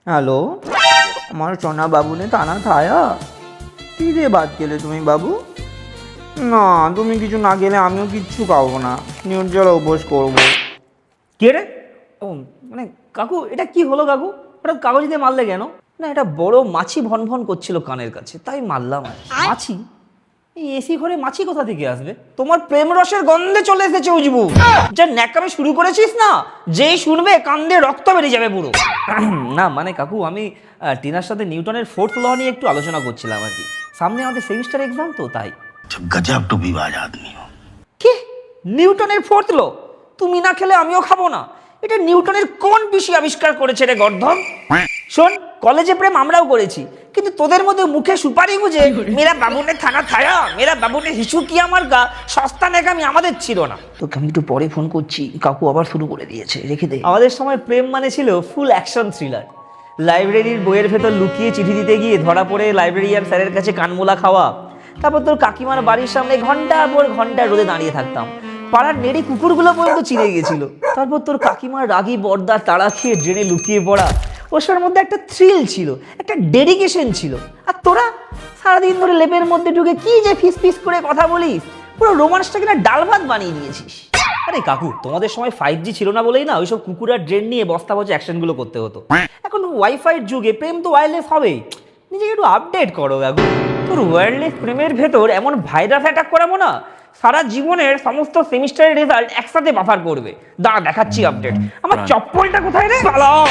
Hello, আমার সোনা বাবু নে থানা থায়া কি দিয়ে বাদ গেলে তুমি বাবু? না, তুমি কিছু না গেলে আমিও কিচ্ছু খাবো না, নির্জলা উপোস করবো। কে রে? ও মানে কাকু, এটা কি হলো কাকু? হঠাৎ কাগজ দিয়ে মারলে কেন? না, এটা বড় মাছি ভন ভন করছিল কানের কাছে, তাই মারলাম। মাছি? এই এসি ঘরে মাছি কোথা থেকে আসবে? তোমার প্রেম রসের গন্ধে চলে এসেছে উজবু। যা ন্যাকামি শুরু করেছিস না, যেই শুনবে কান দিয়ে রক্ত বেরিয়ে যাবে পুরো। না মানে কাকু, আমি টিনার সাথে নিউটনের ফোর্থ ল নিয়ে একটু আলোচনা করছিলাম আর কি। সামনে আমাদের সেমিস্টার এক্সাম তো, তাই। गजब टूबीबाज आदमी हो। কি? নিউটনের ফোর্থ ল? তুমি না খেলে আমিও খাবো না। এটা নিউটনের কোন বিষয় আবিষ্কার করেছে রে গর্ধন? শোন, কলেজে প্রেম আমরাও করেছি, কিন্তু তোদের মধ্যে মুখে সুপারি বুঝে মেরা বাবুনে থানা থায়া, মেরা বাবুনে হিসু কি আমার গা, সস্তা নেকামি আমাদের ছিল না। তোকে আমি একটু পরে ফোন করছি, কাকু আবার শুরু করে দিয়েছে, রেখে দে। আমাদের সময় প্রেম মানে ছিল ফুল অ্যাকশন থ্রিলার। লাইব্রেরির বইয়ের ভেতর লুকিয়ে চিঠি দিতে গিয়ে ধরা পড়ে লাইব্রেরিয়ান স্যারের কাছে কানমোলা খাওয়া। তারপর তোর কাকিমার বাড়ির সামনে ঘন্টা পর ঘন্টা রোদে দাঁড়িয়ে থাকতাম, পাড়ার নেড়ি কুকুরগুলো পর্যন্ত চিনে গেছিল। তারপর তোর কাকিমার রাগী বর্দার তাড়া খেয়ে ড্রেনে লুকিয়ে পড়া। ওসবের মধ্যে একটা থ্রিল ছিল, একটা ডেডিকেশন ছিল। আর তোরা সারাদিন ধরে লেপের মধ্যে ঢুকে কি যে ফিস ফিস করে কথা বলিস, পুরো রোমান্সটাকে না ডাল ভাত বানিয়ে দিয়েছিস। আরে কাকু, তোমাদের সময় 5G ছিল না বলেই না ওইসব কুকুর আর ড্রেন নিয়ে বস্তা বসে অ্যাকশনগুলো করতে হতো। এখন ওয়াইফাইয়ের যুগে প্রেম তো ওয়্যারলেস হবেই। নিজেকে একটু আপডেট করো কাকু। তোর ওয়্যারলেস প্রেমের ভেতর এমন ভাইরাস অ্যাটাক করাবো না, সারা জীবনের সমস্ত সেমিস্টারের রেজাল্ট একসাথে বাফার করবে। দাঁড়া দেখাচ্ছি আপডেট। আমার চপ্পলটা কোথায় রে? পালাও।